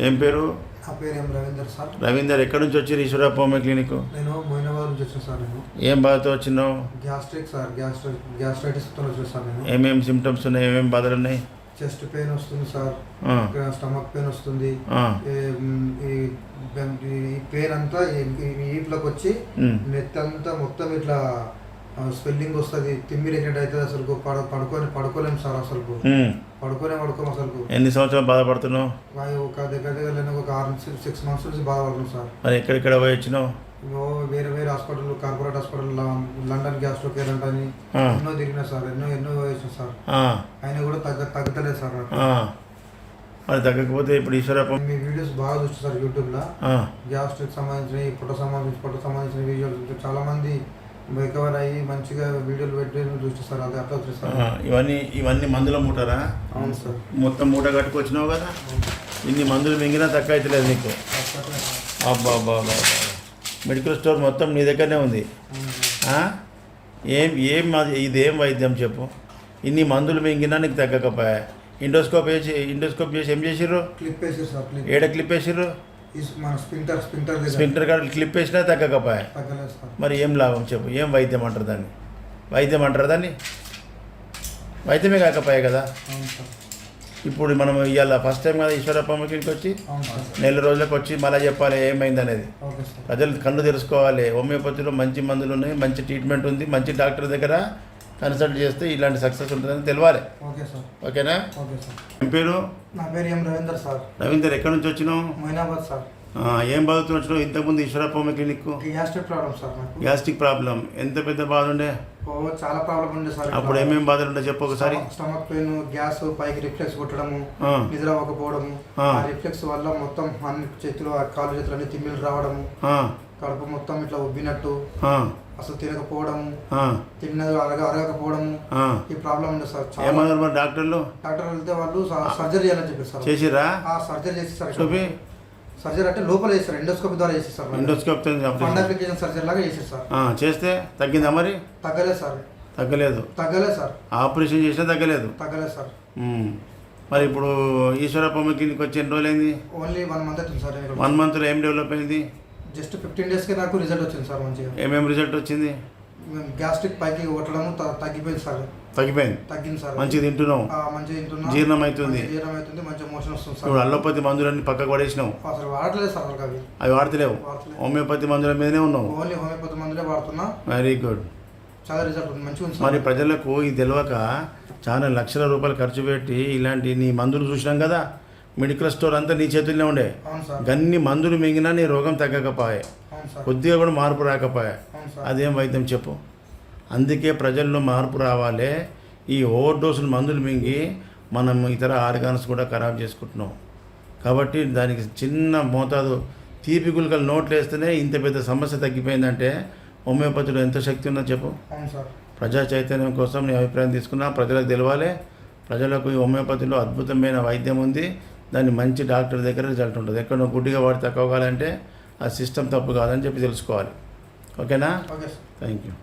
ఏం పేరు? నా పేరు ఎం రవీందర్ సార్. రవీందర్, ఎక్కడి నుంచి వచ్చి ఈశ్వరప్ప హోమియో క్లినిక్? నేను మోయినాబాద్ నుంచి వచ్చాను సార్. నేను ఏం బాధతో వచ్చినావు? గ్యాస్ట్రిక్ సార్, గ్యాస్ట్రైటిస్తో వచ్చాను సార్. నేను ఏమేమి సిమ్టమ్స్ ఉన్నాయి, ఏమేమి బాధలు ఉన్నాయి? చెస్ట్ పెయిన్ వస్తుంది సార్, స్టమక్ పెయిన్ వస్తుంది. ఈ పెయిన్ అంతా ఈపులోకి వచ్చి నెత్తి అంతా మొత్తం ఇట్లా స్వెల్లింగ్ వస్తుంది, తిమ్మిరెక్కినట్టు అవుతుంది. అసలు పడుకోలేము సార్. అసలు పడుకోము అసలు. ఎన్ని సంవత్సరాలు బాధపడుతున్నావు? ఒక దగ్గర ఒక 6 months నుంచి బాధపడుతున్నాం సార్. మరి ఎక్కడెక్కడ పోయి వచ్చినావు? వేరే hospital, corporate hospital, London gastro care అని ఎన్నో తిరిగినా సార్. ఎన్నో వేసాం సార్. అయినా కూడా తగ్గలేదు సార్. మరి తగ్గకపోతే ఇప్పుడు ఈశ్వరప్ప మీ వీడియోస్ బాగా చూస్తారు సార్ యూట్యూబ్లో. గ్యాస్ట్రిక్ సంబంధించిన, పొట్ట సంబంధించిన వీడియోలు చాలా మంది రికవర్ అయ్యి మంచిగా వీడియోలు పెట్టి చూస్తారు. అది అట్లా వచ్చేస్తారు. ఇవన్నీ మందుల మూటరా? అవును సార్. మొత్తం మూట కట్టుకొచ్చినావు కదా. ఇన్ని మందులు మింగినా తక్కువ అవుతలేదు నీకు. అబ్బా మెడికల్ స్టోర్ మొత్తం నీ దగ్గరనే ఉంది. ఇదేం వైద్యం చెప్పు? ఇన్ని మందులు మింగినా నీకు తగ్గకపోయా. ఇండోస్కోప్ చేసి ఏం చేసిర్రు? క్లిప్ వేసారు సార్. ఏడ క్లిప్ వేసిర్రు? స్పింటర్ కాడ క్లిప్ వేసినా తగ్గకపోయా. మరి ఏం లాభం చెప్పు? ఏం వైద్యం అంటారు దాన్ని? వైద్యమే కాకపోయా కదా. ఇప్పుడు మనం ఇవాళ ఫస్ట్ టైం కదా ఈశ్వరప్ప హోమియోకి వచ్చి నెల రోజులకు వచ్చి మళ్ళీ చెప్పాలి ఏమైంది అనేది. ప్రజలు కళ్ళు తెలుసుకోవాలి. హోమియోపతిలో మంచి మందులు ఉన్నాయి, మంచి ట్రీట్మెంట్ ఉంది, మంచి డాక్టర్ దగ్గర కన్సల్ట్ చేస్తే ఇలాంటి సక్సెస్ ఉంటుందని తెలియాలి. ఓకేనా? ఏం పేరు? నా పేరు ఎం రవీందర్ సార్. రవీందర్, ఎక్కడి నుంచి వచ్చినావు? మోయినాబాద్ సార్. ఏం బాధతో వచ్చినావు? ఇంతకుముందు Eeshwarappa homeo clinic? Gastric problem sir. Gastric problem ఎంత పెద్ద బాధ ఉండే? చాలా ప్రాబ్లం ఉండే సార్. అప్పుడు ఏమేమి బాధలు ఉండే చెప్పు ఒకసారి. స్టమక్ పెయిన్, గ్యాస్, పైకి రిఫ్లెక్స్ కొట్టడము, నిద్ర అవ్వకపోవడము, రిఫ్లెక్స్ వల్ల మొత్తం అన్ని చేతులు, కాళ్ళు చేతులు అన్ని తిమ్మిలు రావడము, కడుపు మొత్తం ఇట్లా ఉబ్బినట్టు, అసలు తినకపోవడము, తిన్నది అరగకపోవడము, ఈ ప్రాబ్లం ఉంది సార్. ఏమన్నారు డాక్టర్లు? వెళ్తే వాళ్ళు సర్జరీ చేయాలని చెప్పారు సార్. చేసిరా? సర్జరీ చేసి సార్. సర్జరీ అంటే లోపల చేస్తారు, ఎండోస్కోపీ ద్వారా చేసేస్తారు. ఎండోస్కోప్ ఫండఫికేషన్ సర్జరీ లాగా చేసేస్తారు సార్. చేస్తే తగ్గిందా? మరి తగ్గలేదు సార్. తగ్గలేదు సార్. ఆపరేషన్ చేసినా తగ్గలేదు సార్. మరి ఇప్పుడు ఈశ్వరప్ప హోమియో క్లినిక్ వచ్చి ఎన్ని రోజులు అయింది? ఓన్లీ 1 month అవుతుంది సార్. 1 monthలో ఏం డెవలప్ అయింది? జస్ట్ 15 daysకే నాకు రిజల్ట్ వచ్చింది సార్. మంచిగా. ఏమేమి రిజల్ట్ వచ్చింది? గ్యాస్ట్రిక్ పైకి కొట్టడము తగ్గిపోయింది సార్. తగ్గింది సార్. మంచిగా తింటున్నావు? మంచిగా తింటున్నా. జీర్ణం అవుతుంది, మంచిగా మోషన్ వస్తుంది సార్. ఇప్పుడు అల్లోపతి మందులన్నీ పక్కకు పడేసినావు? అసలు వాడట్లేదు సార్. అవి వాడతలేవు? హోమియోపతి మందుల మీదనే ఉన్నావు? ఓన్లీ హోమియోపతి మందులే వాడుతున్నా. Very good. చాలా రిజల్ట్ ఉంది, మంచిగా ఉంది. మరి ప్రజలకు ఇది తెలియక చాలా లక్షల రూపాయలు ఖర్చు పెట్టి ఇలాంటి నీ మందులు చూసినాం కదా. మెడికల్ స్టోర్ అంతా నీ చేతుల్లోనే ఉండే. గన్ని మందులు మింగినా నీ రోగం తగ్గకపోయే, కొద్దిగా కూడా మార్పు రాకపోయే. అదేం వైద్యం చెప్పు? అందుకే ప్రజల్లో మార్పు రావాలి. ఈ ఓవర్ డోసులు మందులు మింగి మనం ఇతర ఆర్గాన్స్ కూడా ఖరాబ్ చేసుకుంటున్నాం. కాబట్టి దానికి చిన్న మోతాదు తీపి గుళికలు నోట్లు వేస్తేనే ఇంత పెద్ద సమస్య తగ్గిపోయిందంటే హోమియోపతిలో ఎంత శక్తి ఉందో చెప్పు. ప్రజా చైతన్యం కోసం నీ అభిప్రాయం తీసుకున్నా. ప్రజలకు తెలవాలి. ప్రజలకు ఈ హోమియోపతిలో అద్భుతమైన వైద్యం ఉంది. దాన్ని మంచి డాక్టర్ దగ్గర రిజల్ట్ ఉంటుంది. ఎక్కడ నువ్వు గుడ్డిగా వాడి తక్కువ కావాలంటే ఆ సిస్టమ్ తప్పు కాదని చెప్పి తెలుసుకోవాలి. ఓకేనా? Thank you.